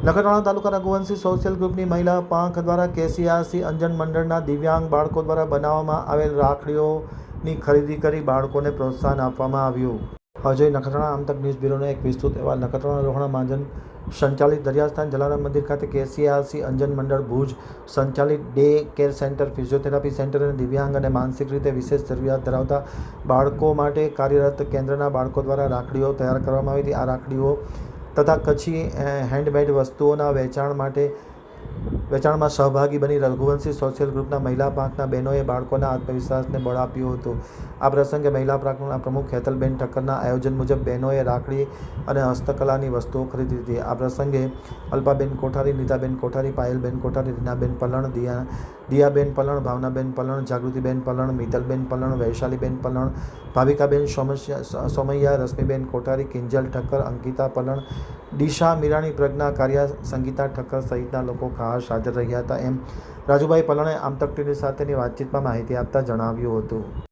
નખત્રાણા તાલુકા Raghuvanshi social ગ્રુપની મહિલા પાંખ દ્વારા કેસીઆરસી અંજન મંડળના દિવ્યાંગ બાળકો દ્વારા બનાવવામાં આવેલ રાખડીઓની ખરીદી કરી બાળકોને પ્રોત્સાહન આપવામાં આવ્યું. અજય નખત્રાણા આમતક ન્યૂઝ બ્યુરોનો એક વિસ્તૃત અહેવાલ. નખત્રાણા રોહણા મહાજન સંચાલિત દરિયાસ્થાન જલારામ મંદિર ખાતે કેસીઆરસી અંજન મંડળ ભુજ સંચાલિત day care centre, physiotherapy centre અને દિવ્યાંગ અને માનસિક રીતે વિશેષ જરૂરિયાત ધરાવતા બાળકો માટે કાર્યરત કેન્દ્રના બાળકો દ્વારા રાખડીઓ તૈયાર કરવામાં આવી હતી. આ રાખડીઓ તથા કચ્છી હેન્ડમેડ વસ્તુઓના વેચાણમાં સહભાગી બની રઘુવંશી સોશિયલ ગ્રુપના મહિલા પાંખના બહેનોએ બાળકોના આત્મવિશ્વાસને બળ આપ્યું હતું. આ પ્રસંગે મહિલા પાંખના પ્રમુખ હેતલબેન ઠક્કરના આયોજન મુજબ બહેનોએ રાખડી અને હસ્તકલાની વસ્તુઓ ખરીદી હતી. આ પ્રસંગે અલ્પાબેન કોઠારી, નીતાબેન કોઠારી, પાયલબેન કોઠારી, રીનાબેન પલણ, દિયાબેન પલણ, ભાવનાબેન પલણ, જાગૃતિબેન પલણ, મિતલબેન પલણ, વૈશાલીબેન પલણ, ભાવિકાબેન સોમૈયા, રશ્મિબેન કોઠારી, કિંજલ ઠક્કર, અંકિતા પલણ, દિશા મીરાણી, પ્રજ્ઞા કારિયા, સંગીતા ઠક્કર સહિતના લોકો ખાસ હાજર રહ્યા હતા એમ રાજુભાઈ પલણે આમતક ટીવી સાથેની વાતચીતમાં માહિતી આપતા જણાવ્યું હતું.